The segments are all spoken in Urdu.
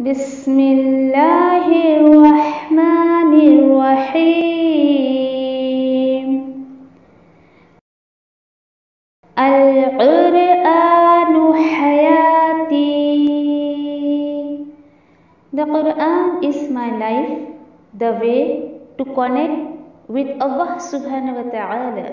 بسم اللہ الرحمن الرحیم القرآن حیاتی. The Quran is my life, the way to connect with Allah subhanahu wa ta'ala.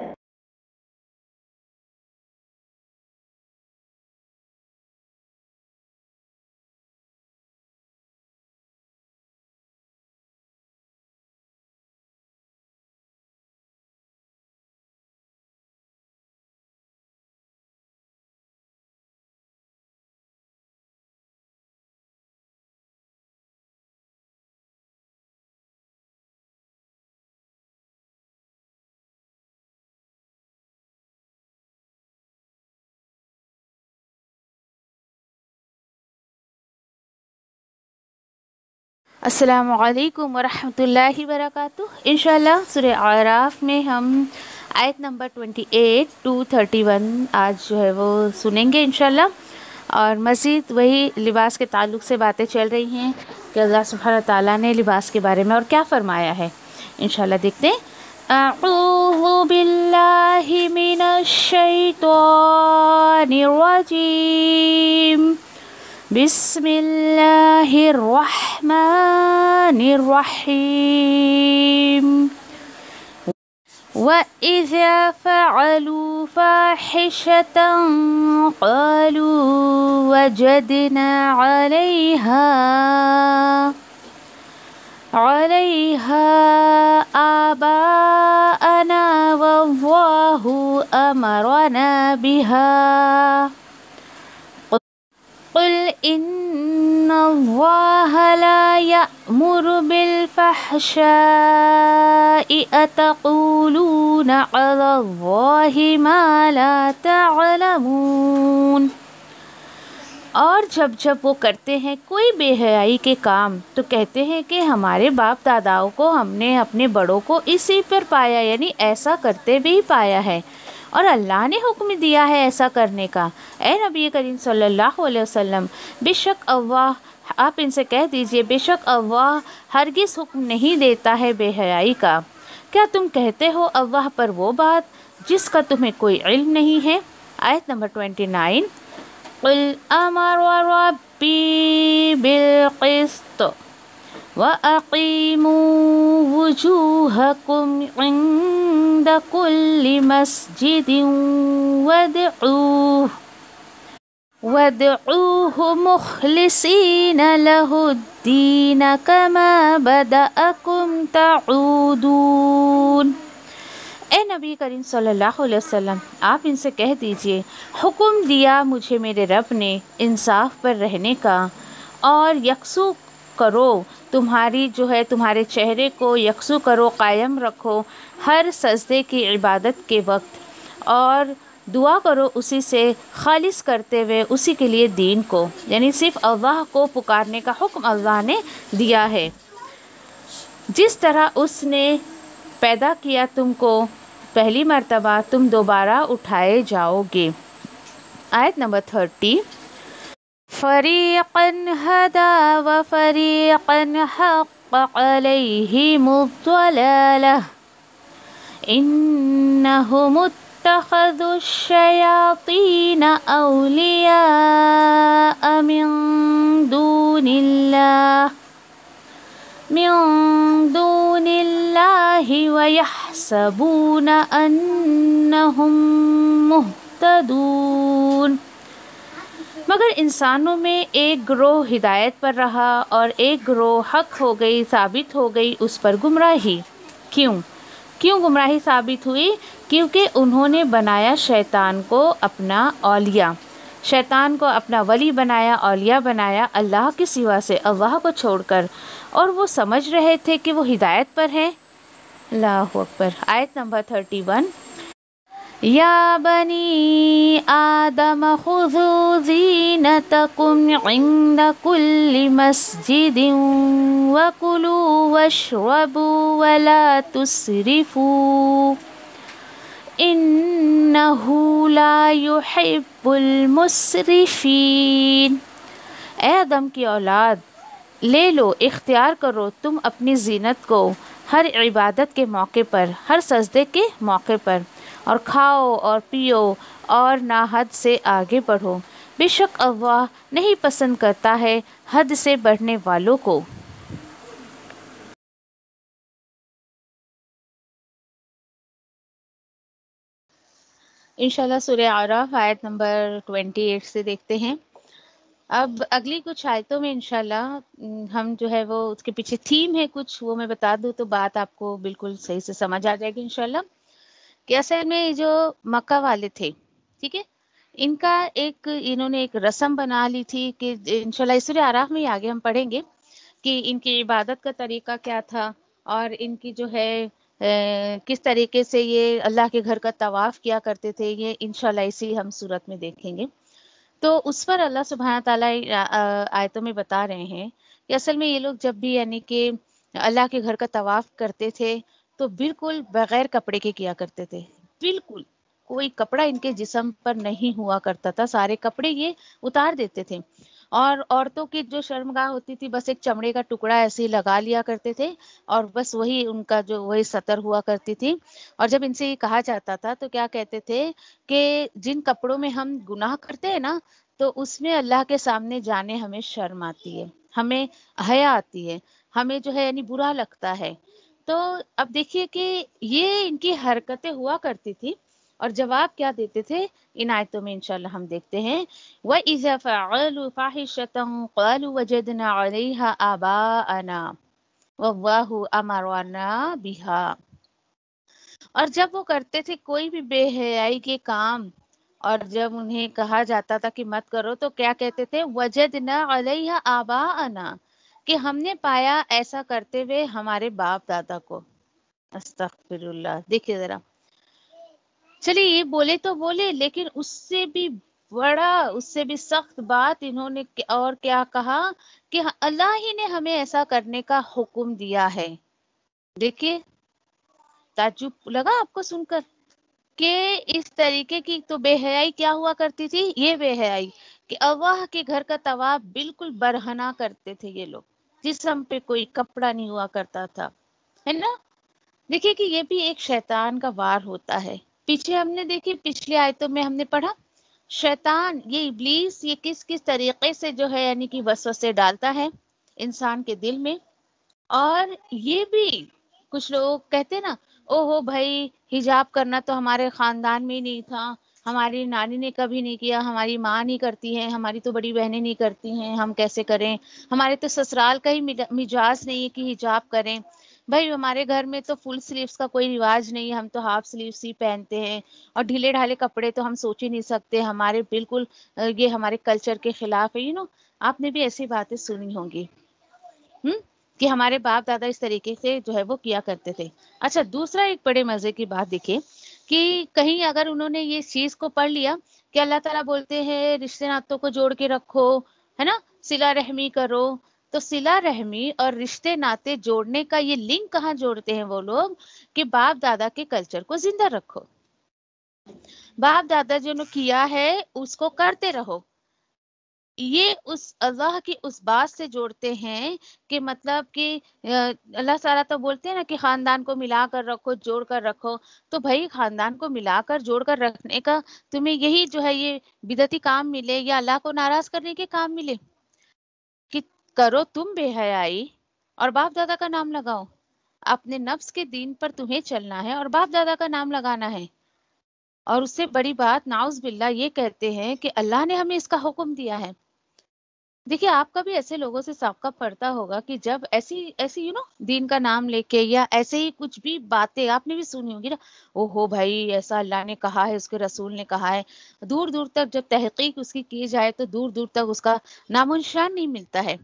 السلام علیکم ورحمۃ اللہ وبرکاتہ. انشاءاللہ سورہ اعراف میں ہم آیت نمبر 28 to 31 آج جو ہے وہ سنیں گے انشاءاللہ. اور مزید وہی لباس کے تعلق سے باتیں چل رہی ہیں کہ اللہ سبحانہ تعالیٰ نے لباس کے بارے میں اور کیا فرمایا ہے. انشاءاللہ دیکھتے ہیں. اعوذ باللہ من الشیطان الرجیم. بسم اللہ الرحمن الرحیم. وَإِذَا فَعَلُوا فَاحِشَةً قَالُوا وَجَدْنَا عَلَيْهَا آبَاءَنَا وَاللَّهُ أَمَرَنَا بِهَا. قل إن الله لا يأمر بالفحشاء أتقولون على الله ما لا تعلمون. اور جب وہ کرتے ہیں کوئی بے حیائی کے کام تو کہتے ہیں کہ ہمارے باپ داداؤں کو ہم نے اپنے بڑوں کو اسی پر پایا، یعنی ایسا کرتے بھی پایا ہے اور اللہ نے حکم دیا ہے ایسا کرنے کا. اے نبی کریم صلی اللہ علیہ وسلم، بے شک اللہ، آپ ان سے کہہ دیجئے بے شک اللہ ہرگز حکم نہیں دیتا ہے بے حیائی کا. کیا تم کہتے ہو اللہ پر وہ بات جس کا تمہیں کوئی علم نہیں ہے. آیت نمبر 29. قل امر ربی بالقسط وَأَقِيمُوا وُجُوهَكُمْ عِنْدَ كُلِّ مَسْجِدٍ وَادْعُوهُ مُخْلِصِينَ لَهُ الدِّينَ كَمَا بَدَأَكُمْ تَعُودُونَ. اے نبی کریم صلی اللہ علیہ وسلم، آپ ان سے کہہ دیجئے حکم دیا مجھے میرے رب نے انصاف پر رہنے کا، اور یکسو کرو تمہارے چہرے کو یکسو کرو، قائم رکھو ہر سجدے کی عبادت کے وقت، اور دعا کرو اسی سے خالص کرتے ہوئے اسی کے لیے دین کو، یعنی صرف اللہ کو پکارنے کا حکم اللہ نے دیا ہے. جس طرح اس نے پیدا کیا تم کو پہلی مرتبہ تم دوبارہ اٹھائے جاؤ گے. آیت نمبر 30. فَرِيقًا هَدَى وَفَرِيقًا حَقَّ عَلَيْهِمُ الضَّلَالَةُ إِنَّهُمُ اتَّخَذُوا الشَّيَاطِينَ أَوْلِيَاءَ مِن دُونِ اللَّهِ وَيَحْسَبُونَ أَنَّهُم مُهْتَدُونَ. مگر انسانوں میں ایک گروہ ہدایت پر رہا اور ایک گروہ حق ہو گئی، ثابت ہو گئی اس پر گمراہی. کیوں گمراہی ثابت ہوئی؟ کیونکہ انہوں نے بنایا شیطان کو اپنا اولیاء، شیطان کو اپنا ولی بنایا، اولیاء بنایا اللہ کے سوا سے، اللہ کو چھوڑ کر، اور وہ سمجھ رہے تھے کہ وہ ہدایت پر ہیں. اللہ اکبر. آیت نمبر 31. یا بنی آدم خذوا زینتکم عند کل مسجد وکلوا واشربوا ولا تسرفوا انہ لا یحب المسرفین. اے آدم کی اولاد، لے لو، اختیار کرو تم اپنی زینت کو ہر عبادت کے موقع پر، ہر سجدے کے موقع پر، اور کھاؤ اور پیو اور نہ حد سے آگے بڑھو، بے شک اللہ نہیں پسند کرتا ہے حد سے بڑھنے والوں کو۔ انشاءاللہ سورہ اعراف آیت نمبر 28 سے دیکھتے ہیں۔ اب اگلی کچھ آیتوں میں انشاءاللہ ہم جو ہے وہ اس کے پیچھے تھیم ہے کچھ، وہ میں بتا دوں تو بات آپ کو بالکل صحیح سے سمجھ آ جائے گی انشاءاللہ، کہ اصل میں جو مکہ والے تھے، ٹھیک ہے، ان کا انہوں نے ایک رسم بنا لی تھی کہ انشاءاللہ اس سورہ اعراف میں ہی آگے ہم پڑھیں گے کہ ان کی عبادت کا طریقہ کیا تھا، اور ان کی جو ہے کس طریقے سے یہ اللہ کے گھر کا طواف کیا کرتے تھے، یہ انشاءاللہ اسی ہم صورت میں دیکھیں گے۔ تو اس پر اللہ سبحانہ تعالیٰ آیتوں میں بتا رہے ہیں کہ اصل میں یہ لوگ جب بھی یعنی کہ اللہ کے گھر کا طواف کرتے تھے تو بالکل بغیر کپڑے کے کیا کرتے تھے، بالکل کوئی کپڑا ان کے جسم پر نہیں ہوا کرتا تھا، سارے کپڑے یہ اتار دیتے تھے، اور عورتوں کی جو شرمگاہ ہوتی تھی بس ایک چمڑے کا ٹکڑا ایسے ہی لگا لیا کرتے تھے، اور بس وہی ان کا جو وہی سطر ہوا کرتی تھی۔ اور جب ان سے یہ کہا جاتا تھا تو کیا کہتے تھے کہ جن کپڑوں میں ہم گناہ کرتے ہیں نا تو اس میں اللہ کے سامنے جانے ہمیں شرم آتی ہے، ہمیں حیا آتی ہے، ہمیں جو ہے یعنی برا لگتا ہے۔ تو اب دیکھیے کہ یہ ان کی حرکتیں ہوا کرتی تھی، اور جواب کیا دیتے تھے ان آیتوں میں انشاءاللہ ہم دیکھتے ہیں۔ وَإِذَا فَعَلُوا فَاحِشَةً قَالُوا وَجَدْنَا عَلَيْهَا آبَاءَنَا وَاللَّهُ أَمَرَنَا بِهَا، اور جب وہ کرتے تھے کوئی بھی بے حیائی کے کام، اور جب انہیں کہا جاتا تھا کہ مت کرو تو کیا کہتے تھے، وَجَدْنَا عَلَيْهَا آبَاءَنَا، کہ ہم نے پایا ایسا کرتے ہوئے ہمارے باپ دادا کو۔ استغفر اللہ، دیکھیے ذرا، چلیے یہ بولے تو بولے لیکن اس سے بھی بڑا، اس سے بھی سخت بات انہوں نے اور کیا کہا کہ اللہ ہی نے ہمیں ایسا کرنے کا حکم دیا ہے۔ دیکھیے تعجب لگا آپ کو سن کر کہ اس طریقے کی تو بے حیائی کیا ہوا کرتی تھی، یہ بے حیائی کہ اللہ کے گھر کا طواف بالکل برہنہ کرتے تھے یہ لوگ، جسم پہ کوئی کپڑا نہیں ہوا کرتا تھا، ہے نا۔ دیکھیے کہ یہ بھی ایک شیطان کا وار ہوتا ہے۔ پیچھے ہم نے دیکھی پچھلی آیتوں میں ہم نے پڑھا شیطان، یہ ابلیس، یہ کس کس طریقے سے جو ہے یعنی کہ وسوسے ڈالتا ہے انسان کے دل میں۔ اور یہ بھی کچھ لوگ کہتے نا، او ہو بھائی حجاب کرنا تو ہمارے خاندان میں ہی نہیں تھا، ہماری نانی نے کبھی نہیں کیا، ہماری ماں نہیں کرتی ہے، ہماری تو بڑی بہنیں نہیں کرتی ہیں، ہم کیسے کریں، ہمارے تو سسرال کا ہی مجاز نہیں ہے کہ حجاب کریں، بھائی ہمارے گھر میں تو فل سلیوز کا کوئی رواج نہیں ہے، ہم تو ہاف سلیوز ہی پہنتے ہیں، اور ڈھیلے ڈھالے کپڑے تو ہم سوچ ہی نہیں سکتے، ہمارے بالکل یہ ہمارے کلچر کے خلاف ہے، آپ نے بھی ایسی باتیں سنی ہوں گی، کہ ہمارے باپ دادا اس طریقے سے جو ہے وہ کیا کرتے تھے۔ اچھا دوسرا ایک بڑے مزے کی بات دیکھیں کہ کہیں اگر انہوں نے یہ چیز کو پڑھ لیا کہ اللہ تعالیٰ بولتے ہیں رشتے ناتوں کو جوڑ کے رکھو، ہے نا، صلہ رحمی کرو، تو صلہ رحمی اور رشتے ناتے جوڑنے کا یہ لنک کہاں جوڑتے ہیں وہ لوگ کہ باپ دادا کے کلچر کو زندہ رکھو، باپ دادا جو نے کیا ہے اس کو کرتے رہو، یہ اس اللہ کی اس بات سے جوڑتے ہیں کہ مطلب کہ اللہ تعالیٰ تو بولتے ہیں نا کہ خاندان کو ملا کر رکھو، جوڑ کر رکھو، تو بھائی خاندان کو ملا کر جوڑ کر رکھنے کا تمہیں یہی جو ہے یہ بدعتی کام ملے یا اللہ کو ناراض کرنے کے کام ملے کہ کرو تم بے حیائی اور باپ دادا کا نام لگاؤ، اپنے نفس کے دین پر تمہیں چلنا ہے اور باپ دادا کا نام لگانا ہے، اور اس سے بڑی بات نعوذ باللہ یہ کہتے ہیں کہ اللہ نے ہمیں اس کا حکم دیا ہے۔ دیکھیے آپ کا بھی ایسے لوگوں سے سابقہ پڑتا ہوگا کہ جب ایسی ایسی دین کا نام لے کے یا ایسے ہی کچھ بھی باتیں آپ نے بھی سنی ہوگی نا، او ہو بھائی ایسا اللہ نے کہا ہے، اس کے رسول نے کہا ہے، دور دور تک جب تحقیق اس کی جائے تو دور دور تک اس کا نام و نشان نہیں ملتا ہے۔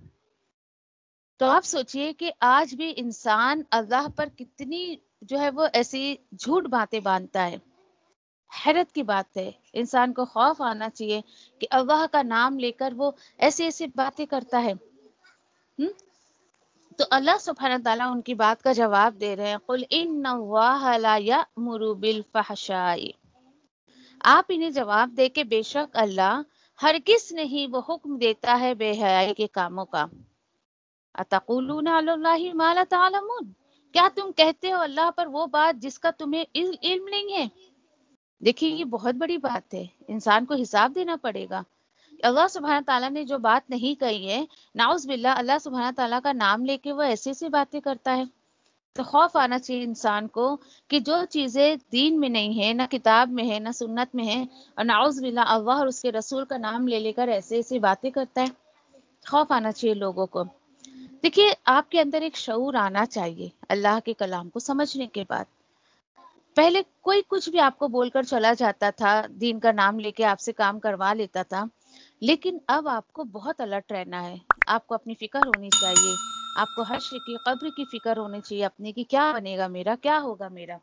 تو آپ سوچئے کہ آج بھی انسان اللہ پر کتنی جو ہے وہ ایسی جھوٹ باتیں باندھتا ہے۔ حیرت کی بات ہے، انسان کو خوف آنا چاہیے کہ اللہ کا نام لے کر وہ ایسی ایسی باتیں کرتا ہے۔ تو اللہ سبحانہ تعالیٰ ان کی بات کا جواب دے رہے ہیں، قُلْ إِنَّ اللَّهَ لَا يَأْمُرُ بِالْفَحْشَاءِ، آپ انہیں جواب دے کہ بے شک اللہ ہرگز نہیں وہ حکم دیتا ہے بے حیائی کے کاموں کا۔ اتقولون علی اللہ ما لا تعلمون، کیا تم کہتے ہو اللہ پر وہ بات جس کا تمہیں علم نہیں ہے؟ دیکھیے یہ بہت بڑی بات ہے، انسان کو حساب دینا پڑے گا۔ اللہ سبحانہ تعالیٰ نے جو بات نہیں کہی ہے، نعوذ باللہ اللہ سبحانہ تعالیٰ کا نام لے کے وہ ایسی ایسی باتیں کرتا ہے۔ تو خوف آنا چاہیے انسان کو کہ جو چیزیں دین میں نہیں ہے، نہ کتاب میں ہے، نہ سنت میں ہے، اور نعوذ باللہ اللہ اور اس کے رسول کا نام لے لے کر ایسے ایسی باتیں کرتا ہے، خوف آنا چاہیے لوگوں کو۔ دیکھیے آپ کے اندر ایک شعور آنا چاہیے اللہ کے کلام کو سمجھنے کے بعد۔ پہلے کوئی کچھ بھی آپ کو بول کر چلا جاتا تھا، دین کا نام لے کے آپ سے کام کروا لیتا تھا، لیکن اب آپ کو بہت الرٹ رہنا ہے۔ آپ کو اپنی فکر ہونی چاہیے، آپ کو حشر کی قبر کی فکر ہونی چاہیے اپنی، کہ کیا بنے گا میرا، کیا ہوگا میرا۔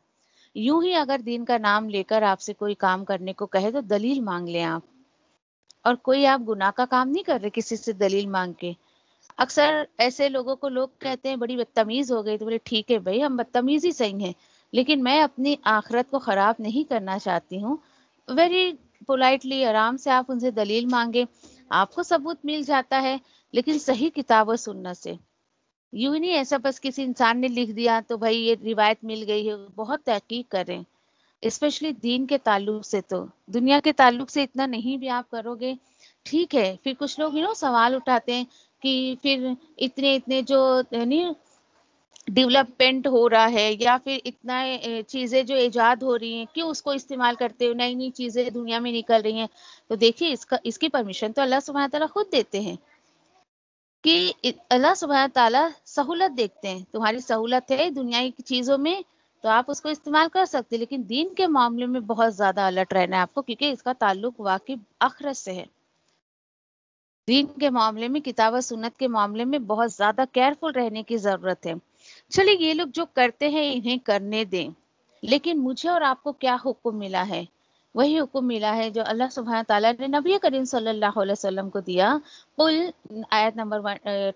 یوں ہی اگر دین کا نام لے کر آپ سے کوئی کام کرنے کو کہے تو دلیل مانگ لیں آپ، اور کوئی آپ گناہ کا کام نہیں کر رہے کسی سے دلیل مانگ کے۔ اکثر ایسے لوگوں کو لوگ کہتے ہیں بڑی بدتمیز ہو گئی، تو بولے ٹھیک ہے بھائی ہم بدتمیز ہی صحیح ہیں، لیکن میں اپنی آخرت کو خراب نہیں کرنا چاہتی ہوں۔ ویری پولائٹلی آرام سے آپ ان سے دلیل مانگے، آپ کو ثبوت مل جاتا ہے، لیکن صحیح کتاب و سنت سے۔ یوں ہی نہیں ایسا بس کسی انسان نے لکھ دیا تو بھائی یہ روایت مل گئی ہے، بہت تحقیق کریں، اسپیشلی دین کے تعلق سے۔ تو دنیا کے تعلق سے اتنا نہیں بھی آپ کرو گے ٹھیک ہے، پھر کچھ لوگ سوال اٹھاتے ہیں کہ پھر اتنے جو نہیں ڈیولپمنٹ ہو رہا ہے، یا پھر اتنا چیزیں جو ایجاد ہو رہی ہیں، کیوں اس کو استعمال کرتے ہو، نئی نئی چیزیں دنیا میں نکل رہی ہیں۔ تو دیکھیے اس کی پرمیشن تو اللہ سبحانہ تعالیٰ خود دیتے ہیں، کہ اللہ سبحانہ تعالیٰ سہولت دیکھتے ہیں، تمہاری سہولت ہے دنیا کی چیزوں میں تو آپ اس کو استعمال کر سکتے، لیکن دین کے معاملے میں بہت زیادہ الرٹ رہنا ہے آپ کو، کیونکہ اس کا تعلق واقعی آخرت سے ہے۔ دین کے معاملے میں، کتاب و سنت کے معاملے میں بہت زیادہ کیئرفل رہنے کی ضرورت ہے۔ چلیے یہ لوگ جو کرتے ہیں انہیں کرنے دیں، لیکن مجھے اور آپ کو کیا حکم ملا ہے؟ وہی حکم ملا ہے جو اللہ سبحانہ تعالیٰ نے نبی کریم صلی اللہ علیہ وسلم کو دیا۔ قل، آیت نمبر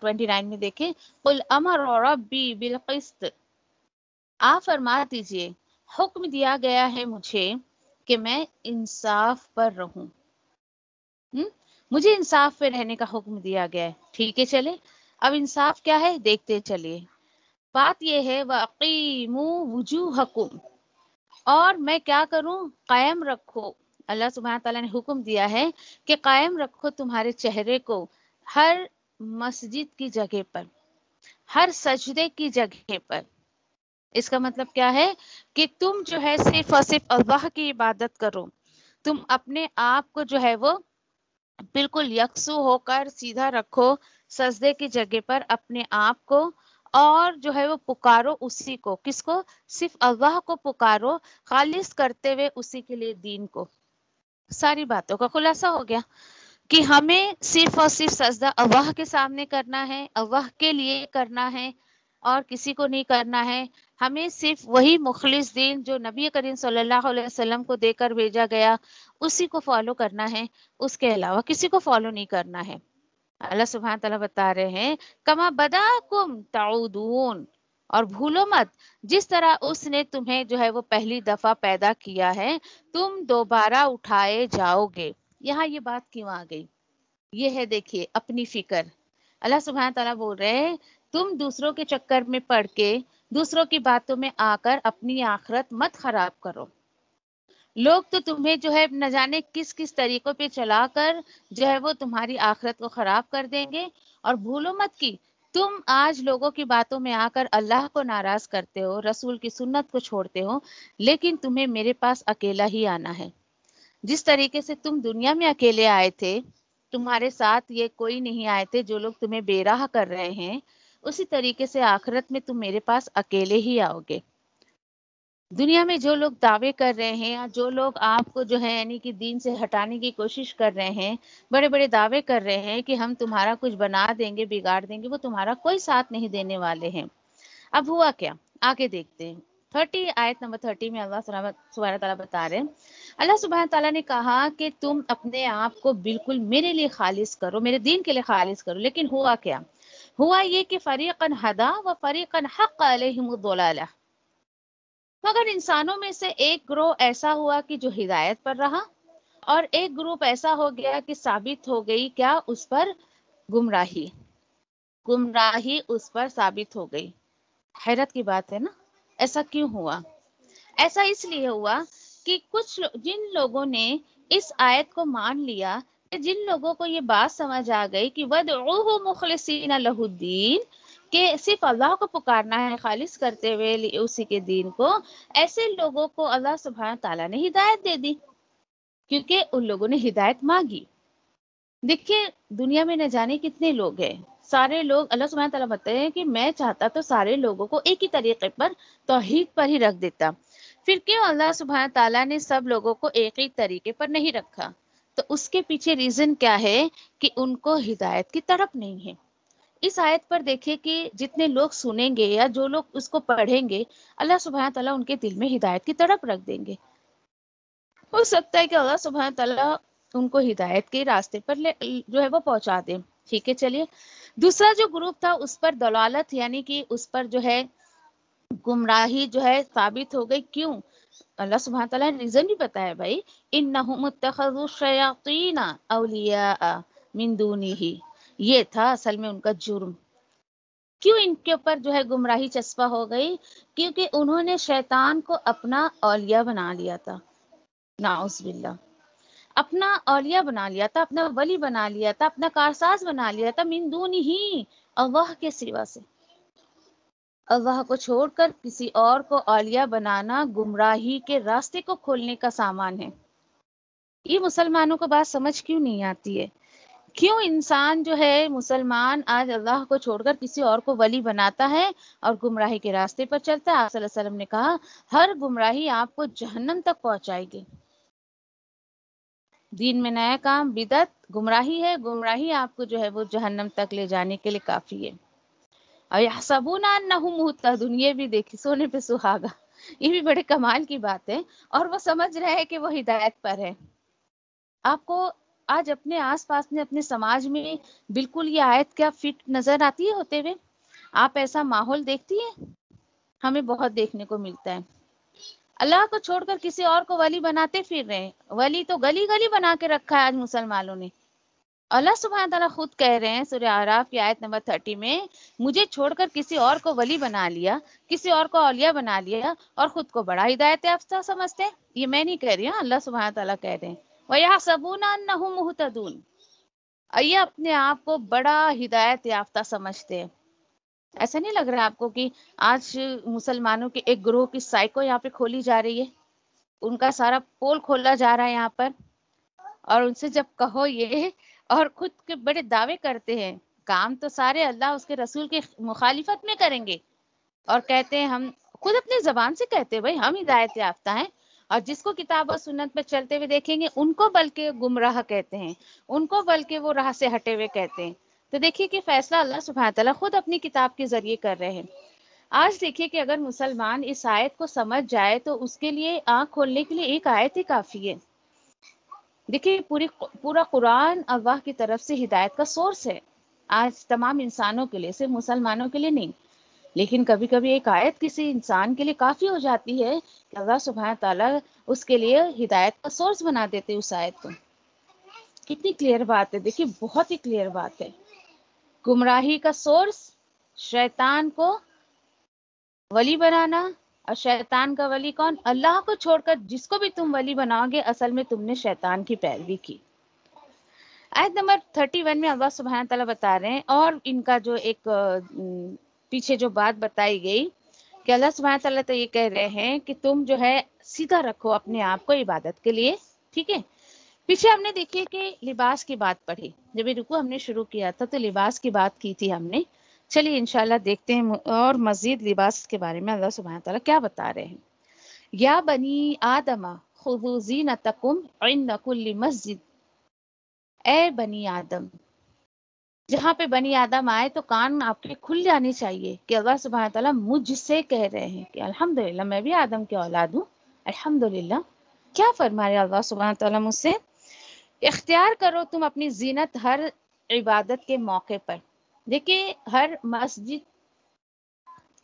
29 میں دیکھیں، قل امر ربی بالقسط، آپ فرما دیجئے حکم دیا گیا ہے مجھے کہ میں انصاف پر رہوں۔ مجھے انصاف پہ رہنے کا حکم دیا گیا ہے، ٹھیک ہے۔ چلے اب انصاف کیا ہے دیکھتے چلیے۔ بات یہ ہے وَأَقِیمُوا وُجُوهَکُمْ، اور میں کیا کروں؟ قائم رکھو۔ اللہ سبحانہ تعالیٰ نے حکم دیا ہے کہ قائم رکھو تمہارے چہرے کو ہر مسجد کی جگہ پر، ہر سجدے کی جگہ پر۔ اس کا مطلب کیا ہے؟ کہ تم جو ہے صرف اور صرف اللہ کی عبادت کرو، تم اپنے آپ کو جو ہے وہ بالکل یکسو ہو کر سیدھا رکھو سجدے کی جگہ پر اپنے آپ کو، اور جو ہے وہ پکارو اسی کو، کس کو؟ صرف اللہ کو پکارو، خالص کرتے ہوئے اسی کے لیے دین کو۔ ساری باتوں کا خلاصہ ہو گیا کہ ہمیں صرف اور صرف سجدہ اللہ کے سامنے کرنا ہے، اللہ کے لیے کرنا ہے، اور کسی کو نہیں کرنا ہے۔ ہمیں صرف وہی مخلص دین جو نبی کریم صلی اللہ علیہ وسلم کو دے کر بھیجا گیا اسی کو فالو کرنا ہے، اس کے علاوہ کسی کو فالو نہیں کرنا ہے۔ اللہ سبحانہ تعالیٰ بتا رہے ہیں کما بداکم تعودون، اور بھولو مت جس طرح اس نے تمہیں جو ہے وہ پہلی دفعہ پیدا کیا ہے تم دوبارہ اٹھائے جاؤ گے۔ یہاں یہ بات کیوں آ گئی؟ یہ ہے دیکھیے اپنی فکر۔ اللہ سبحانہ تعالیٰ بول رہے ہیں تم دوسروں کے چکر میں پڑ کے، دوسروں کی باتوں میں آ کر اپنی آخرت مت خراب کرو۔ لوگ تو تمہیں جو ہے نہ جانے کس کس طریقوں پہ چلا کر جو ہے وہ تمہاری آخرت کو خراب کر دیں گے، اور بھولو مت کہ تم آج لوگوں کی باتوں میں آ کر اللہ کو ناراض کرتے ہو، رسول کی سنت کو چھوڑتے ہو، لیکن تمہیں میرے پاس اکیلا ہی آنا ہے۔ جس طریقے سے تم دنیا میں اکیلے آئے تھے، تمہارے ساتھ یہ کوئی نہیں آئے تھے جو لوگ تمہیں بے راہ کر رہے ہیں، اسی طریقے سے آخرت میں تم میرے پاس اکیلے ہی آؤ گے۔ دنیا میں جو لوگ دعوے کر رہے ہیں، یا جو لوگ آپ کو جو ہے یعنی کہ دین سے ہٹانے کی کوشش کر رہے ہیں، بڑے بڑے دعوے کر رہے ہیں کہ ہم تمہارا کچھ بنا دیں گے، بگاڑ دیں گے، وہ تمہارا کوئی ساتھ نہیں دینے والے ہیں۔ اب ہوا کیا؟ آگے دیکھتے ہیں۔ آیت نمبر 30 میں اللہ سبحانہ تعالیٰ بتا رہے ہیں، اللہ سبحانہ تعالیٰ نے کہا کہ تم اپنے آپ کو بالکل میرے لیے خالص کرو، میرے دین کے لیے خالص کرو، لیکن ہوا کیا؟ ہوا یہ کہ فریقاً ہدا و فریقاً حق علیہم الضلالہ، مگر انسانوں میں سے ایک گروہ ایسا ہوا کہ جو ہدایت پر رہا، اور ایک گروپ ایسا ہو گیا کہ ثابت ہو گئی کیا اس پر؟ گمراہی۔ گمراہی اس پر ثابت ہو گئی۔ حیرت کی بات ہے نا، ایسا کیوں ہوا؟ ایسا اس لیے ہوا کہ جن لوگوں نے اس آیت کو مان لیا، کہ جن لوگوں کو یہ بات سمجھ آ گئی کہ وَادْعُوهُ مُخْلِصِينَ لَهُ الدِّينَ، کہ صرف اللہ کو پکارنا ہے خالص کرتے ہوئے اسی کے دین کو، ایسے لوگوں کو اللہ سبحانہ تعالیٰ نے ہدایت دے دی، کیونکہ ان لوگوں نے ہدایت مانگی۔ دیکھیے دنیا میں نہ جانے کتنے لوگ ہیں، سارے لوگ اللہ سبحانہ تعالیٰ بتاتے ہیں کہ میں چاہتا تو سارے لوگوں کو ایک ہی طریقے پر توحید پر ہی رکھ دیتا، پھر کیوں اللہ سبحانہ تعالیٰ نے سب لوگوں کو ایک ہی طریقے پر نہیں رکھا؟ تو اس کے پیچھے ریزن کیا ہے کہ ان کو ہدایت کی طرف نہیں ہے۔ اس آیت پر دیکھیں کہ جتنے لوگ سنیں گے یا جو لوگ اس کو پڑھیں گے، اللہ سبحانہ تعالیٰ ان کے دل میں ہدایت کی طرف رکھ دیں گے۔ ہو سکتا ہے کہ اللہ سبحانہ تعالیٰ ان کو ہدایت کے راستے پر جو ہے وہ پہنچا دیں۔ ٹھیک ہے، چلیے دوسرا جو گروپ تھا اس پر دلالت یعنی کہ اس پر جو ہے گمراہی جو ہے ثابت ہو گئی۔ کیوں؟ اللہ سبحانہ تعالیٰ نے ریزن بھی بتایا بھائی، انہم اتخذوا الشیاطین اولیاء من دونہ، یہ تھا اصل میں ان کا جرم۔ کیوں ان کے اوپر جو ہے گمراہی چسپا ہو گئی؟ کیونکہ انہوں نے شیطان کو اپنا اولیاء بنا لیا تھا، نعوذ باللہ، اپنا اولیاء بنا لیا تھا، اپنا ولی بنا لیا تھا، اپنا کارساز بنا لیا تھا، من دونہ ہی، اللہ کے سوا سے۔ اللہ کو چھوڑ کر کسی اور کو اولیاء بنانا گمراہی کے راستے کو کھولنے کا سامان ہے۔ یہ مسلمانوں کو بات سمجھ کیوں نہیں آتی ہے؟ کیوں انسان جو ہے مسلمان آج اللہ کو چھوڑ کر کسی اور کو ولی بناتا ہے اور گمراہی کے راستے پر چلتا ہے؟ آپ صلی اللہ علیہ وسلم نے کہا ہر گمراہی آپ کو جہنم تک پہنچائے گی۔ دین میں نیا کام بدعت گمراہی ہے، گمراہی آپ کو جو ہے وہ جہنم تک لے جانے کے لیے کافی ہے۔ اَيَحْسَبُونَ أَنَّهُمْ مُهْتَدُونَ، یہ بھی دیکھی سونے پہ سہاگا، یہ بھی بڑے کمال کی بات ہے، اور وہ سمجھ رہے ہیں کہ وہ ہدایت پر ہے۔ آپ کو آج اپنے آس پاس میں اپنے سماج میں بالکل یہ آیت کیا فٹ نظر آتی ہے ہوتے ہوئے؟ آپ ایسا ماحول دیکھتی ہیں؟ ہمیں بہت دیکھنے کو ملتا ہے۔ اللہ کو چھوڑ کر کسی اور کو ولی بناتے پھر رہے ہیں، ولی تو گلی گلی بنا کے رکھا ہے آج مسلمانوں نے۔ اللہ سبحانہ تعالیٰ خود کہہ رہے ہیں سورہ اعراف کی آیت نمبر 30 میں، مجھے چھوڑ کر کسی اور کو ولی بنا لیا، کسی اور کو اولیاء بنا لیا، اور خود کو بڑا ہدایت یافتہ سمجھتے ہیں۔ یہ میں نہیں کہہ رہی ہوں، اللہ سبحانہ تعالیٰ کہہ رہے ہیں وَيَحْسَبُونَ أَنَّهُمْ مُهْتَدُونَ، یہ اپنے آپ کو بڑا ہدایت یافتہ سمجھتے ہیں۔ ایسا نہیں لگ رہا آپ کو کہ آج مسلمانوں کے ایک گروہ کی سائیکو یہاں پہ کھولی جا رہی ہے، ان کا سارا پول کھولا جا رہا ہے یہاں پر، اور ان سے جب کہو یہ اور خود کے بڑے دعوے کرتے ہیں، کام تو سارے اللہ اس کے رسول کی مخالفت میں کریں گے، اور کہتے ہیں ہم خود اپنی زبان سے کہتے ہیں بھائی ہم ہدایت یافتہ ہیں، اور جس کو کتاب و سنت پہ چلتے ہوئے دیکھیں گے ان کو بلکہ گمراہ کہتے ہیں، ان کو بلکہ وہ راہ سے ہٹے ہوئے کہتے ہیں۔ تو دیکھیے کہ فیصلہ اللہ سبحانہ تعالیٰ خود اپنی کتاب کے ذریعے کر رہے ہیں۔ آج دیکھیے کہ اگر مسلمان اس آیت کو سمجھ جائے تو اس کے لیے آنکھ کھولنے کے لیے ایک آیت ہی کافی ہے۔ دیکھیے پورا قرآن اللہ کی طرف سے ہدایت کا سورس ہے، آج تمام انسانوں کے لیے، صرف مسلمانوں کے لیے نہیں، لیکن کبھی کبھی ایک آیت کسی انسان کے لیے کافی ہو جاتی ہے کہ اللہ سبحانہ تعالیٰ اس کے لیے ہدایت کا سورس بنا دیتے اس آیت کو۔ کتنی کلیئر بات ہے، دیکھیے بہت ہی کلیئر بات ہے۔ گمراہی کا سورس شیطان کو ولی بنانا، اور شیطان کا ولی کون؟ اللہ کو چھوڑ کر جس کو بھی تم ولی بناؤ گے اصل میں تم نے شیطان کی پیروی کی۔ آیت نمبر 31 میں اللہ سبحانہ تعالیٰ بتا رہے ہیں، اور ان کا جو ایک پیچھے جو بات بتائی گئی کہ اللہ سبحانہ تعالیٰ تو یہ کہہ رہے ہیں کہ تم جو ہے سیدھا رکھو اپنے آپ کو عبادت کے لیے، ٹھیک ہے۔ پیچھے ہم نے دیکھیے کہ لباس کی بات پڑھی، جب یہ رکوع ہم نے شروع کیا تھا تو لباس کی بات کی تھی ہم نے۔ چلیے انشاءاللہ دیکھتے ہیں اور مزید لباس کے بارے میں اللہ سبحانہ تعالیٰ کیا بتا رہے ہیں۔ یا بنی آدم خذوا زینتکم عند کل مسجد، اے بنی آدم، جہاں پہ بنی آدم آئے تو کان آپ کے کھل جانے چاہیے کہ اللہ سبحانہ تعالیٰ مجھ سے کہہ رہے ہیں کہ الحمدللہ میں بھی آدم کی اولاد ہوں، الحمدللہ۔ کیا فرما رہے اللہ سبحانہ تعالیٰ مجھ سے؟ اختیار کرو تم اپنی زینت ہر عبادت کے موقع پر۔ دیکھیے ہر مسجد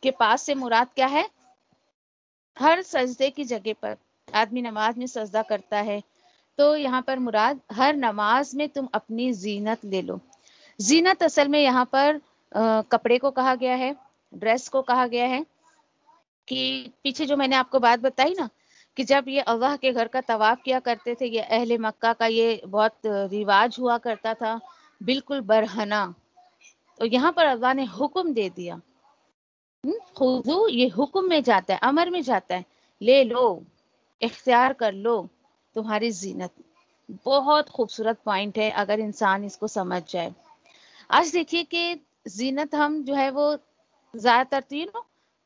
کے پاس سے مراد کیا ہے؟ ہر سجدے کی جگہ پر آدمی نماز میں سجدہ کرتا ہے، تو یہاں پر مراد ہر نماز میں تم اپنی زینت لے لو۔ زینت اصل میں یہاں پر کپڑے کو کہا گیا ہے، ڈریس کو کہا گیا ہے، کہ پیچھے جو میں نے آپ کو بات بتائی نا کہ جب یہ اللہ کے گھر کا طواف کیا کرتے تھے، یہ اہل مکہ کا یہ بہت رواج ہوا کرتا تھا، بالکل برہنہ. تو یہاں پر اللہ نے حکم دے دیا، خضو، یہ حکم میں جاتا ہے، امر میں جاتا ہے، لے لو، اختیار کر لو تمہاری زینت. بہت خوبصورت پوائنٹ ہے اگر انسان اس کو سمجھ جائے. آج دیکھیے کہ زینت ہم جو ہے وہ زیادہ تر تو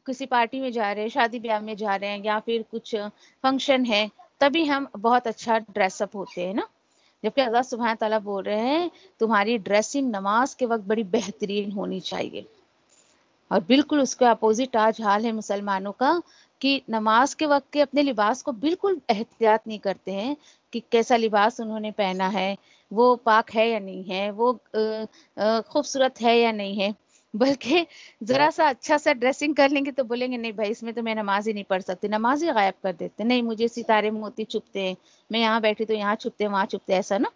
کسی پارٹی میں جا رہے ہیں، شادی بیاہ میں جا رہے ہیں، یا پھر کچھ فنکشن ہے، تبھی ہم بہت اچھا ڈریس اپ ہوتے ہیں نا. جبکہ اللہ سبحانہ تعالیٰ بول رہے ہیں تمہاری ڈریسنگ نماز کے وقت بڑی بہترین ہونی چاہیے. اور بالکل اس کے اپوزٹ آج حال ہے مسلمانوں کا کہ نماز کے وقت کے اپنے لباس کو بالکل احتیاط نہیں کرتے ہیں کہ کیسا لباس انہوں نے پہنا ہے، وہ پاک ہے یا نہیں ہے، وہ خوبصورت ہے یا نہیں ہے. بلکہ ذرا سا اچھا سا ڈریسنگ کر لیں گے تو بولیں گے نہیں بھائی اس میں تو میں نماز ہی نہیں پڑھ سکتی، نماز ہی غائب کر دیتے، نہیں مجھے ستارے موتی چھپتے ہیں، میں یہاں بیٹھی تو یہاں چھپتے وہاں چھپتے، ایسا نا.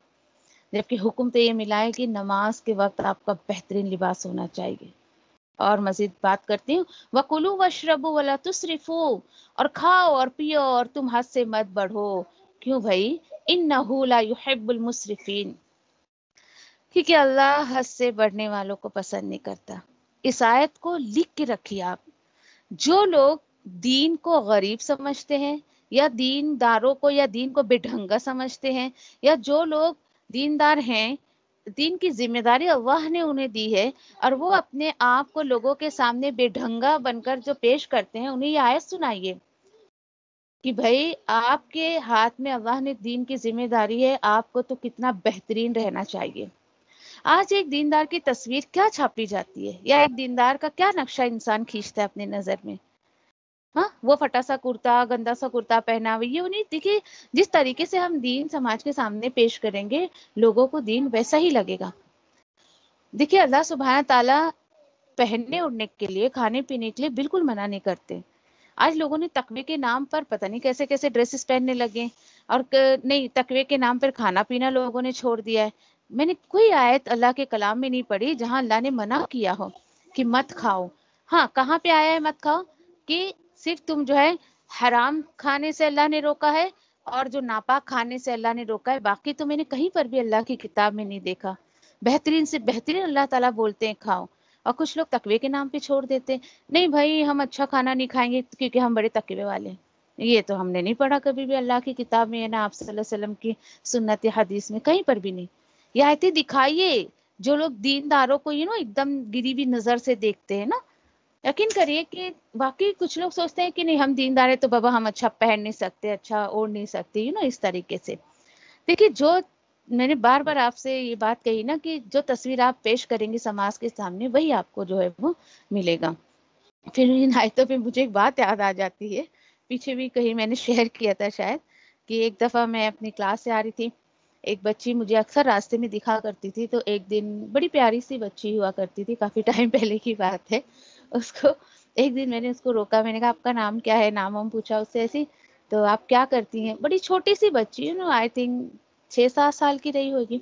جبکہ حکم تو یہ ملا ہے کہ نماز کے وقت آپ کا بہترین لباس ہونا چاہیے. اور مزید بات کرتی ہوں، وَكُلُوا وَاشْرَبُوا وَلَا تُسْرِفُوا، اور کھاؤ اور پیو اور تم حد سے مت بڑھو. کیوں بھائی؟ إِنَّهُ لَا يُحِبُّ الْمُسْرِفِينَ، کیونکہ اللہ حد سے بڑھنے والوں کو پسند نہیں کرتا. اس آیت کو لکھ کے رکھیے آپ. جو لوگ دین کو غریب سمجھتے ہیں، یا دین داروں کو یا دین کو بے ڈھنگا سمجھتے ہیں، یا جو لوگ دیندار ہیں، دین کی ذمہ داری اللہ نے انہیں دی ہے، اور وہ اپنے آپ کو لوگوں کے سامنے بے ڈھنگا بن کر جو پیش کرتے ہیں، انہیں یہ آیت سنائیے کہ بھائی آپ کے ہاتھ میں اللہ نے دین کی ذمہ داری ہے، آپ کو تو کتنا بہترین رہنا چاہیے. آج ایک دیندار کی تصویر کیا چھاپی جاتی ہے، یا ایک دیندار کا کیا نقشہ انسان کھینچتا ہے اپنے نظر میں؟ ہاں، وہ پھٹا سا کرتا، گندا سا کرتا پہنا ہوئی، یہ انہیں دیکھیے جس طریقے سے ہم دین سماج کے سامنے پیش کریں گے، لوگوں کو دین ویسا ہی لگے گا. دیکھیے اللہ سبحانہ تعالیٰ پہننے اڑنے کے لیے، کھانے پینے کے لیے بالکل منع نہیں کرتے. آج لوگوں نے تقوی کے نام پر پتہ نہیں کیسے کیسے ڈریسز پہننے لگے، اور نہیں، تقوی کے نام پر کھانا پینا لوگوں نے چھوڑ دیا ہے. میں نے کوئی آیت اللہ کے کلام میں نہیں پڑھی جہاں اللہ نے منع کیا ہو کہ مت کھاؤ. ہاں، کہاں پہ آیا ہے مت کھاؤ؟ کہ صرف تم جو ہے حرام کھانے سے اللہ نے روکا ہے، اور جو ناپاک کھانے سے اللہ نے روکا ہے. باقی تو میں نے کہیں پر بھی اللہ کی کتاب میں نہیں دیکھا. بہترین سے بہترین اللہ تعالیٰ بولتے ہیں کھاؤ، اور کچھ لوگ تقوی کے نام پہ چھوڑ دیتے ہیں. نہیں بھائی ہم اچھا کھانا نہیں کھائیں گے کیونکہ ہم بڑے تقوی والے ہیں. یہ تو ہم نے نہیں پڑھا کبھی بھی اللہ کی کتاب میں، نہ آپ صلی اللہ علیہ وسلم کی سنت حدیث میں، کہیں پر بھی نہیں. یہ آیتیں دکھائیے جو لوگ دینداروں کو ایک دم گری ہوئی نظر سے دیکھتے ہیں نا. یقین کریے کہ باقی کچھ لوگ سوچتے ہیں کہ نہیں ہم دیندار ہیں تو بابا ہم اچھا پہن نہیں سکتے، اچھا اوڑھ نہیں سکتے، اس طریقے سے. دیکھیے جو میں نے بار بار آپ سے یہ بات کہی نا کہ جو تصویر آپ پیش کریں گے سماج کے سامنے، وہی آپ کو جو ہے وہ ملے گا. پھر ان آیتوں پہ مجھے ایک بات یاد آ جاتی ہے، پیچھے بھی کہیں میں نے شیئر کیا تھا شاید، کہ ایک دفعہ میں اپنی کلاس سے آ رہی تھی، ایک بچی مجھے اکثر راستے میں دکھا کرتی تھی. تو ایک دن بڑی پیاری سی بچی ہوا کرتی تھی، کافی ٹائم پہلے کی بات ہے. اس کو ایک دن میں نے اس کو روکا، میں نے کہا آپ کا نام کیا ہے، نام پوچھا اس سے ایسی. تو آپ کیا کرتی ہیں؟ بڑی چھوٹی سی بچی آئی تھنک 6-7 سال کی رہی ہوگی.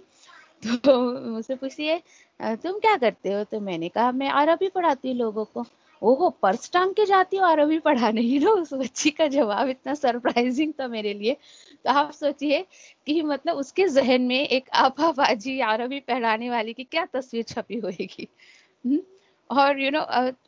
تو مجھ سے پوچھتی ہے تم کیا کرتے ہو؟ تو میں نے کہا میں عربی پڑھاتی ہوں لوگوں کو. اوہو، پرس ٹانگ کے جاتی ہو عربی پڑھانے؟ اس بچی کا جواب اتنا سرپرائزنگ تھا میرے لیے. تو آپ سوچئے کہ مطلب اس کے ذہن میں ایک آپا باجی عربی پڑھانے والی کی کیا تصویر چھپی ہوئے گی. اور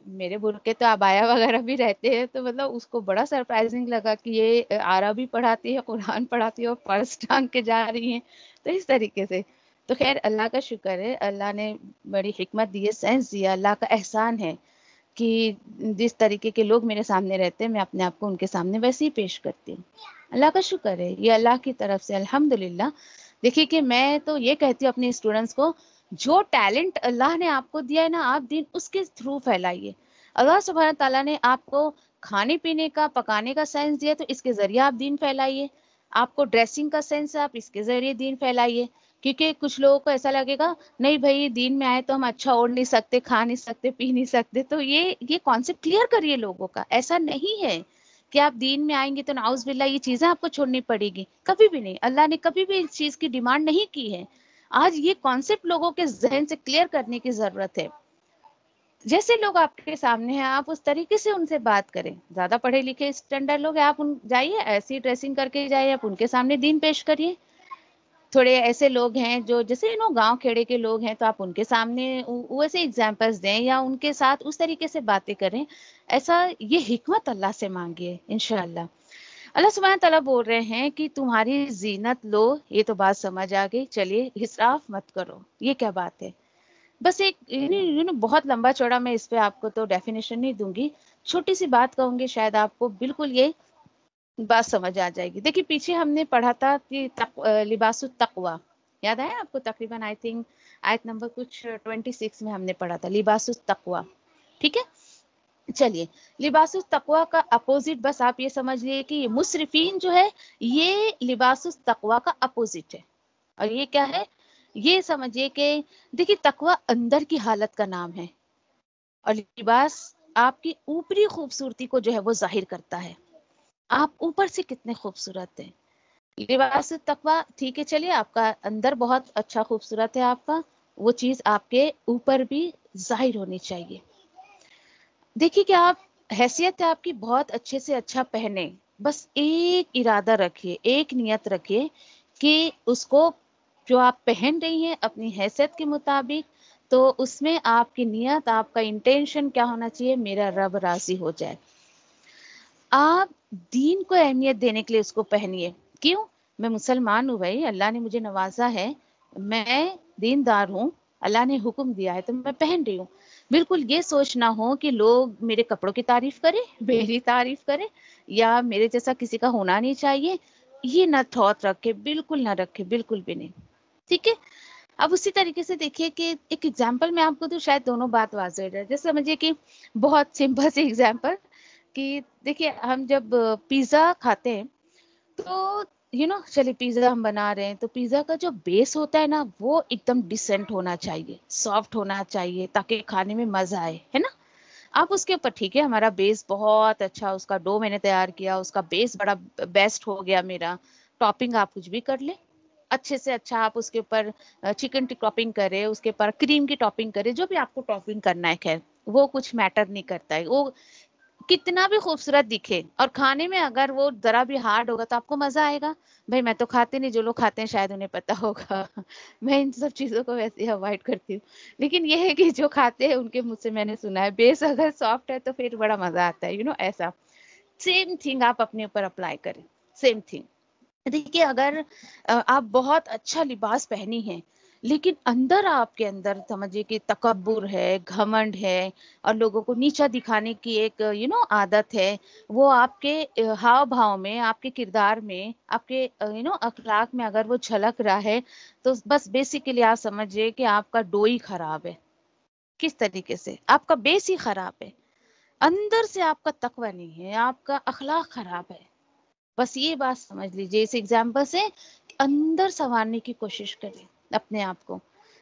میرے برقعے تو عبایا وغیرہ بھی رہتے ہیں، تو مطلب اس کو بڑا سرپرائزنگ لگا کہ یہ عربی پڑھاتی ہے، قرآن پڑھاتی ہے، اور پرس ٹانگ کے جا رہی ہیں. تو اس طریقے سے تو خیر اللہ کا شکر ہے، اللہ نے بڑی حکمت دی ہے، سینس دیا، اللہ کا احسان ہے کہ جس طریقے کے لوگ میرے سامنے رہتے ہیں میں اپنے آپ کو ان کے سامنے ویسے ہی پیش کرتی ہوں. اللہ کا شکر ہے، یہ اللہ کی طرف سے الحمدللہ. دیکھیے کہ میں تو یہ کہتی ہوں اپنے اسٹوڈنٹس کو، جو ٹیلنٹ اللہ نے آپ کو دیا ہے نا، آپ دین اس کے تھرو پھیلائیے. اللہ سبحانہ تعالیٰ نے آپ کو کھانے پینے کا، پکانے کا سینس دیا، تو اس کے ذریعے آپ دین پھیلائیے. آپ کو ڈریسنگ کا سینس ہے، آپ اس کے ذریعے دین پھیلائیے. کیونکہ کچھ لوگوں کو ایسا لگے گا نہیں بھائی دین میں آئے تو ہم اچھا اوڑھ نہیں سکتے، کھا نہیں سکتے، پی نہیں سکتے. تو یہ کانسیپٹ کلیئر کریے لوگوں کا. ایسا نہیں ہے کہ آپ دین میں آئیں گے تو نعوذ باللہ یہ چیزیں آپ کو چھوڑنی پڑے گی، کبھی بھی نہیں. اللہ نے کبھی بھی اس چیز کی ڈیمانڈ نہیں کی ہے. آج یہ کانسیپٹ لوگوں کے ذہن سے کلیئر کرنے کی ضرورت ہے. جیسے لوگ آپ کے سامنے ہیں آپ اس طریقے سے ان سے بات کریں. زیادہ پڑھے لکھے اسٹینڈرڈ لوگ ہیں, آپ ان جائیے ایسی ڈریسنگ کر کے جائیے, آپ ان کے سامنے دین پیش کریے. تھوڑے ایسے لوگ ہیں جو جیسے گاؤں کھیڑے کے لوگ ہیں, تو آپ ان کے سامنے ویسے ایگزامپلس دیں یا ان کے ساتھ اس طریقے سے باتیں کریں. ایسا یہ حکمت اللہ سے مانگیے انشاءاللہ. اللہ سبحانہ تعالیٰ بول رہے ہیں کہ تمہاری زینت لو, یہ تو بات سمجھ آ گئی, چلیے اسراف مت کرو. یہ کیا بات ہے؟ بس ایک بہت لمبا چوڑا میں اس پہ آپ کو تو ڈیفینیشن نہیں دوں گی, چھوٹی سی بات کہوں گی, شاید آپ کو بالکل یہ بات سمجھ آ جائے گی. دیکھیے پیچھے ہم نے پڑھا تھا کہ لباس التقوی, یاد آیا آپ کو؟ تقریباً آئی تھنک آیت نمبر کچھ 26 میں ہم نے پڑھا تھا لباس التقوی. ٹھیک ہے, چلیے لباس التقوی کا اپوزٹ بس آپ یہ سمجھ لیے کہ مسرفین جو ہے یہ لباس التقوی کا اپوزٹ ہے. اور یہ کیا ہے؟ یہ سمجھیے کہ دیکھیے تقوی اندر کی حالت کا نام ہے, اور لباس آپ کی اوپری خوبصورتی کو جو ہے وہ ظاہر کرتا ہے. آپ اوپر سے کتنے خوبصورت ہیں. لباس التقوی ٹھیک ہے, چلیے آپ کا اندر بہت اچھا خوبصورت ہے, آپ کا وہ چیز آپ کے اوپر بھی ظاہر ہونی چاہیے. دیکھیے کہ آپ حیثیت ہے آپ کی بہت اچھے سے اچھا پہنے, بس ایک ارادہ رکھیے, ایک نیت رکھیے کہ اس کو جو آپ پہن رہی ہیں اپنی حیثیت کے مطابق, تو اس میں آپ کی نیت, آپ کا انٹینشن کیا ہونا چاہیے؟ میرا رب راضی ہو جائے. آپ دین کو اہمیت دینے کے لیے اس کو پہنیے. کیوں؟ میں مسلمان ہوں بھائی, اللہ نے مجھے نوازا ہے, میں دیندار ہوں, اللہ نے حکم دیا ہے تو میں پہن رہی ہوں. بالکل یہ سوچ نہ ہو کہ لوگ میرے کپڑوں کی تعریف کریں, میری تعریف کریں, یا میرے جیسا کسی کا ہونا نہیں چاہیے. یہ نہ تھوت رکھے, بالکل نہ رکھے, بالکل بھی نہیں. ٹھیک ہے. اب اسی طریقے سے دیکھیے کہ ایک ایگزامپل میں آپ کو تو شاید دونوں بات واضح ہو جائے. جیسے سمجھیے کہ بہت سمپل سی ایگزامپل کہ دیکھیے ہم جب پیزا کھاتے ہیں تو چلیے پیزا ہم بنا رہے ہیں, تو پیزا کا جو بیس ہوتا ہے نا وہ ایک دم ڈیسنٹ ہونا چاہیے, سافٹ ہونا چاہیے, تاکہ کھانے میں مزہ آئے, ہے نا. آپ اس کے اوپر ٹھیک ہے ہمارا بیس بہت اچھا, اس کا ڈو میں نے تیار کیا, اس کا بیس بڑا بیسٹ ہو گیا میرا. ٹاپنگ آپ کچھ بھی کر لیں اچھے سے اچھا, آپ اس کے اوپر چکن کی ٹاپنگ کرے, اس کے اوپر کریم کی ٹاپنگ کرے, جو بھی آپ کو ٹاپنگ کرنا ہے, خیر وہ کچھ میٹر نہیں کرتا ہے. وہ کتنا بھی خوبصورت دکھے اور کھانے میں اگر وہ ذرا بھی ہارڈ ہوگا تو آپ کو مزہ آئے گا؟ بھائی میں تو کھاتے نہیں, جو لوگ کھاتے ہیں شاید انہیں پتا ہوگا. میں ان سب چیزوں کو ویسے اوائڈ کرتی ہوں. لیکن یہ ہے کہ جو کھاتے ہیں ان کے منہ سے میں نے سنا ہے بیس اگر سافٹ ہے تو پھر بڑا مزہ آتا ہے, ایسا. سیم تھنگ آپ اپنے اوپر اپلائی کریں, سیم تھنگ. دیکھیے اگر آپ بہت اچھا لباس پہنی ہیں لیکن اندر آپ کے اندر سمجھیے کہ تکبر ہے, گھمنڈ ہے, اور لوگوں کو نیچا دکھانے کی ایک عادت ہے, وہ آپ کے ہاؤ بھاؤ میں, آپ کے کردار میں, آپ کے اخلاق میں اگر وہ جھلک رہا ہے, تو بس بیسیکلی آپ سمجھیے کہ آپ کا ڈو ہی خراب ہے. کس طریقے سے؟ آپ کا بیس ہی خراب ہے, اندر سے آپ کا تقوی نہیں ہے, آپ کا اخلاق خراب ہے. بس یہ بات سمجھ لیجئے اس ایگزامپل سے, اندر سنوارنے کی کوشش کریں اپنے آپ کو.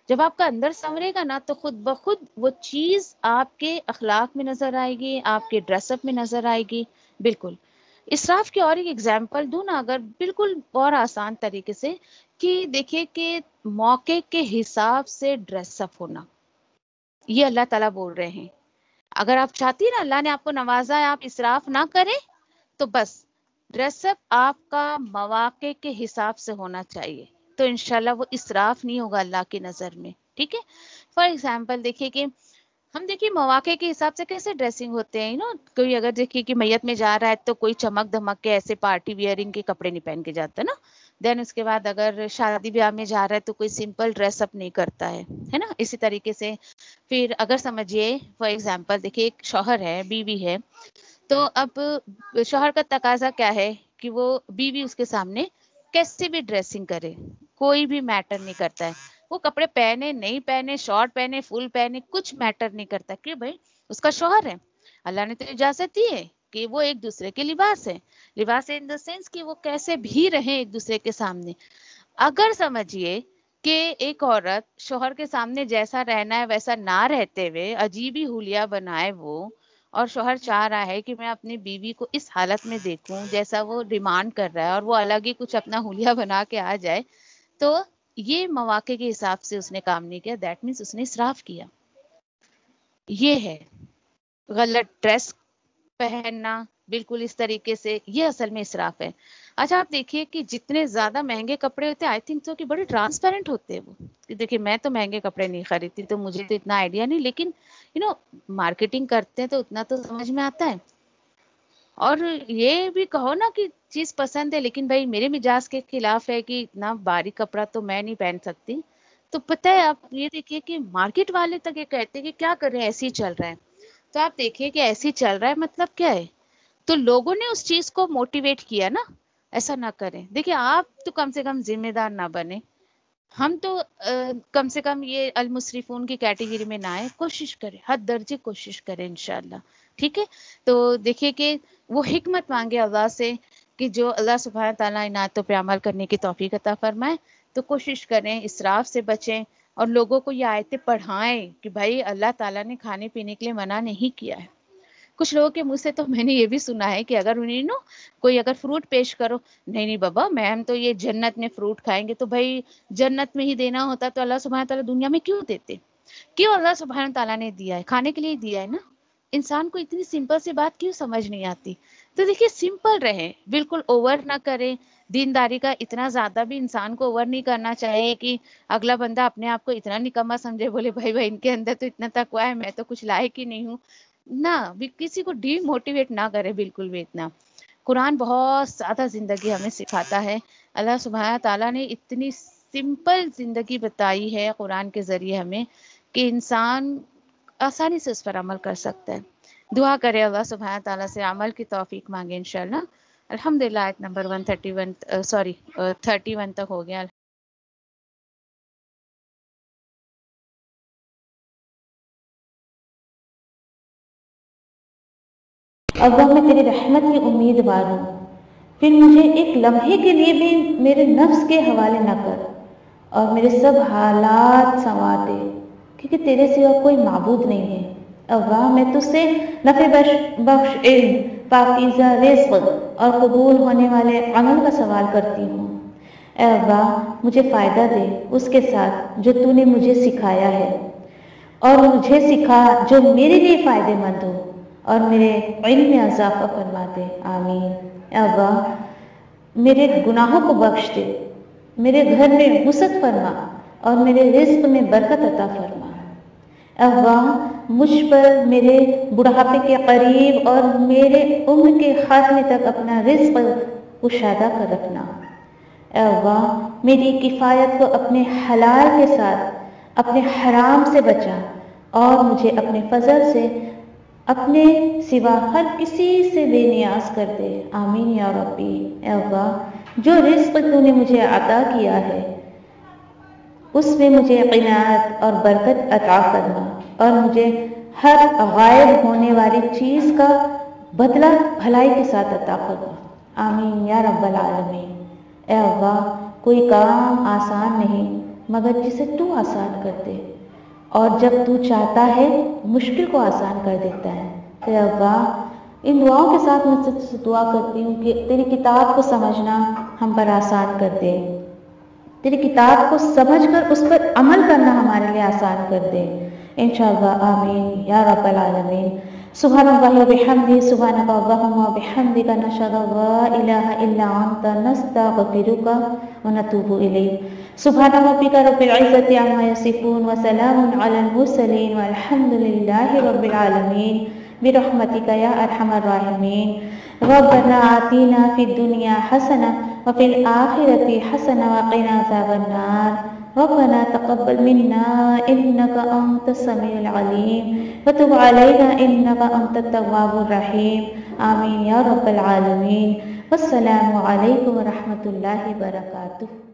جب آپ کا اندر سنورے گا نا تو خود بخود وہ چیز آپ کے اخلاق میں نظر آئے گی, آپ کے ڈریس اپ میں نظر آئے گی. بالکل. اسراف کی اور ایک ایگزامپل دوں نا اگر, بالکل اور آسان طریقے سے, کہ دیکھیے کہ موقع کے حساب سے ڈریس اپ ہونا, یہ اللہ تعالیٰ بول رہے ہیں. اگر آپ چاہتی ہیں نا اللہ نے آپ کو نوازا ہے آپ اسراف نہ کریں, تو بس ڈریس اپ آپ کا مواقع کے حساب سے ہونا چاہیے, تو انشاءاللہ وہ اسراف نہیں ہوگا اللہ کی نظر میں. ٹھیک ہے. فار ایگزامپل دیکھیے کہ ہم دیکھیے مواقع کے حساب سے کیسے ڈریسنگ ہوتے ہیں. کوئی اگر دیکھیے کہ میت میں جا رہا ہے تو کوئی چمک دھمک کے ایسے پارٹی ویئرنگ کے کپڑے نہیں پہن کے جاتا نا. دین اس کے بعد اگر شادی بیاہ میں جا رہا ہے تو کوئی سمپل ڈریس اپ نہیں کرتا ہے نا. اسی طریقے سے پھر اگر سمجھیے فار ایگزامپل دیکھیے ایک شوہر ہے, بیوی ہے, تو اب شوہر کا تقاضا کیا ہے کہ وہ بیوی اس کے سامنے کیسے بھی ڈریسنگ کرے, کوئی بھی میٹر نہیں کرتا ہے. وہ کپڑے پہنے نہیں پہنے, شارٹ پہنے فل پہنے, کچھ میٹر نہیں کرتا. کہ بھائی اس کا شوہر ہے, اللہ نے تو اجازت دی ہے کہ وہ ایک دوسرے کے لباس ہے. لباس ان دا سینس کہ وہ کیسے بھی رہیں ایک دوسرے کے سامنے. اگر سمجھیے کہ ایک عورت شوہر کے سامنے جیسا رہنا ہے ویسا نہ رہتے ہوئے عجیب ہی حلیہ بنائے وہ, اور شوہر چاہ رہا ہے کہ میں اپنی بیوی کو اس حالت میں دیکھوں جیسا وہ ڈیمانڈ کر رہا ہے, اور وہ الگ ہی کچھ اپنا حلیہ بنا کے آ جائے, تو یہ مواقع کے حساب سے اس نے کام نہیں کیا, دیٹ مینس اس نے اسراف کیا. یہ ہے غلط ڈریس پہننا، بالکل اس طریقے سے، یہ اصل میں اسراف ہے۔ اچھا آپ دیکھیے کہ جتنے زیادہ مہنگے کپڑے ہوتے ہیں آئی تھنک سو کہ بڑے ٹرانسپیرنٹ ہوتے ہیں وہ، کہ دیکھیے میں تو مہنگے کپڑے نہیں خریدتی تو مجھے تو اتنا آئیڈیا نہیں، لیکن مارکیٹنگ کرتے ہیں تو اتنا تو سمجھ میں آتا ہے۔ اور یہ بھی کہو نا کہ چیز پسند ہے لیکن بھائی میرے مزاج کے خلاف ہے کہ اتنا باریک کپڑا تو میں نہیں پہن سکتی، تو پتہ ہے آپ یہ دیکھیے کہ مارکیٹ والے تک یہ کہتے ہیں کہ کیا کریں ایسے ہی چل رہا ہے۔ تو آپ دیکھیے کہ ایسے ہی چل رہا ہے مطلب کیا ہے، تو لوگوں نے اس چیز کو موٹیویٹ کیا نا، ایسا نہ کریں۔ دیکھیے آپ تو کم سے کم ذمہ دار نہ بنے، ہم تو کم سے کم یہ المسرفون کی کیٹیگری میں نہ آئے، کوشش کریں، حد درجے کوشش کریں انشاءاللہ، ٹھیک ہے۔ تو دیکھیے کہ وہ حکمت مانگے اللہ سے کہ جو اللہ سبحانہ تعالیٰ عنایتوں پہ عمل کرنے کی توفیق عطا فرمائے، تو کوشش کریں اسراف سے بچیں اور لوگوں کو یہ آیتیں پڑھائیں کہ بھائی اللہ تعالیٰ نے کھانے پینے کے لیے منع نہیں کیا ہے۔ کچھ لوگوں کے منہ سے تو میں نے یہ بھی سنا ہے کہ اگر انہیں کوئی اگر فروٹ پیش کرو، نہیں نہیں بابا میم تو یہ جنت میں فروٹ کھائیں گے، تو بھائی جنت میں ہی دینا ہوتا تو اللہ سبحانہ تعالیٰ دنیا میں کیوں دیتے؟ کیوں اللہ سبحانہ تعالیٰ نے دیا ہے؟ کھانے کے لیے دیا ہے نا۔ انسان کو اتنی سمپل سی بات کیوں سمجھ نہیں آتی؟ تو دیکھیے سمپل رہیں، بالکل اوور نہ کریں، دینداری کا اتنا زیادہ بھی انسان کو اوور نہیں کرنا چاہیے کہ اگلا بندہ اپنے آپ کو اتنا نکما سمجھے، بولے بھائی بھائی ان کے اندر تو اتنا تقویٰ ہے، میں تو کچھ لائق ہی نہیں ہوں۔ نہ بھی کسی کو ڈی موٹیویٹ نہ کرے بالکل بھی اتنا۔ قرآن بہت زیادہ زندگی ہمیں سکھاتا ہے، اللہ سبحانہ تعالیٰ نے اتنی سمپل زندگی بتائی ہے قرآن کے ذریعے ہمیں کہ انسان آسانی سے اس پر عمل کر سکتا ہے۔ دعا کرے اللہ سبحانہ تعالیٰ سے عمل کی توفیق مانگے انشاءاللہ۔ الحمدللہ آیت نمبر 31 تک ہو گیا۔ ابا میں تیری رحمت کی امیدوار ہوں، پھر مجھے ایک لمحے کے لیے بھی میرے نفس کے حوالے نہ کر اور میرے سب حالات سنوار دے، کیونکہ تیرے سوا کوئی معبود نہیں ہے۔ ابا میں تجھ سے نفع بخش علم، پاکیزہ رزق اور قبول ہونے والے عمل کا سوال کرتی ہوں۔ اے ابا مجھے فائدہ دے اس کے ساتھ جو تو نے مجھے سکھایا ہے، اور مجھے سکھا جو میرے لیے فائدہ مند ہو، اور میرے علم میں اضافہ فرما دے، آمین۔ اے ابا میرے گناہوں کو بخش دے، میرے گھر میں وسعت فرما اور میرے رزق میں برکت عطا فرما۔ اے ابا مجھ پر میرے بڑھاپے کے قریب اور میرے عمر کے خاتمے تک اپنا رزق کشادہ کر رکھنا۔ اے ابا میری کفایت کو اپنے حلال کے ساتھ اپنے حرام سے بچا اور مجھے اپنے فضل سے اپنے سوا ہر کسی سے بے نیاز کر دے، آمین یا ربی۔ اے ابا جو رزق تو نے مجھے عطا کیا ہے اس میں مجھے قناعت اور برکت عطا فرما اور مجھے ہر غائب ہونے والی چیز کا بدلہ بھلائی کے ساتھ عطا فرما، آمین یا رب العالمین۔ اے ابا کوئی کام آسان نہیں مگر جسے تو آسان کر دے، اور جب تو چاہتا ہے مشکل کو آسان کر دیتا ہے۔ اے ابا ان دعاؤں کے ساتھ میں سب سے دعا کرتی ہوں کہ تیری کتاب کو سمجھنا ہم پر آسان کر دے، تیری کتاب کو سمجھ کر اس پر عمل کرنا ہمارے لیے آسان کر دے انشاءاللہ، آمین یا رب العالمین۔ سبحان اللہ و بحمدہ، سبحانک اللہم و بحمدک، نشہد ان لا الہ الا انت، نستغفرک و نتوب الیک۔ سبحان ربک رب العزۃ عما یصفون وسلام علی المرسلین والحمد للہ رب العالمین، برحمتک یا ارحم الراحمین۔ ربنا آتنا فی الدنیا حسنہ وفی الآخرۃ حسنہ وقنا عذاب النار۔ ربنا تقبل منا انك انت السميع العليم وتب علينا انك انت التواب الرحيم، آمين يا رب العالمين۔ والسلام علیکم ورحمۃ اللہ وبرکاتہ۔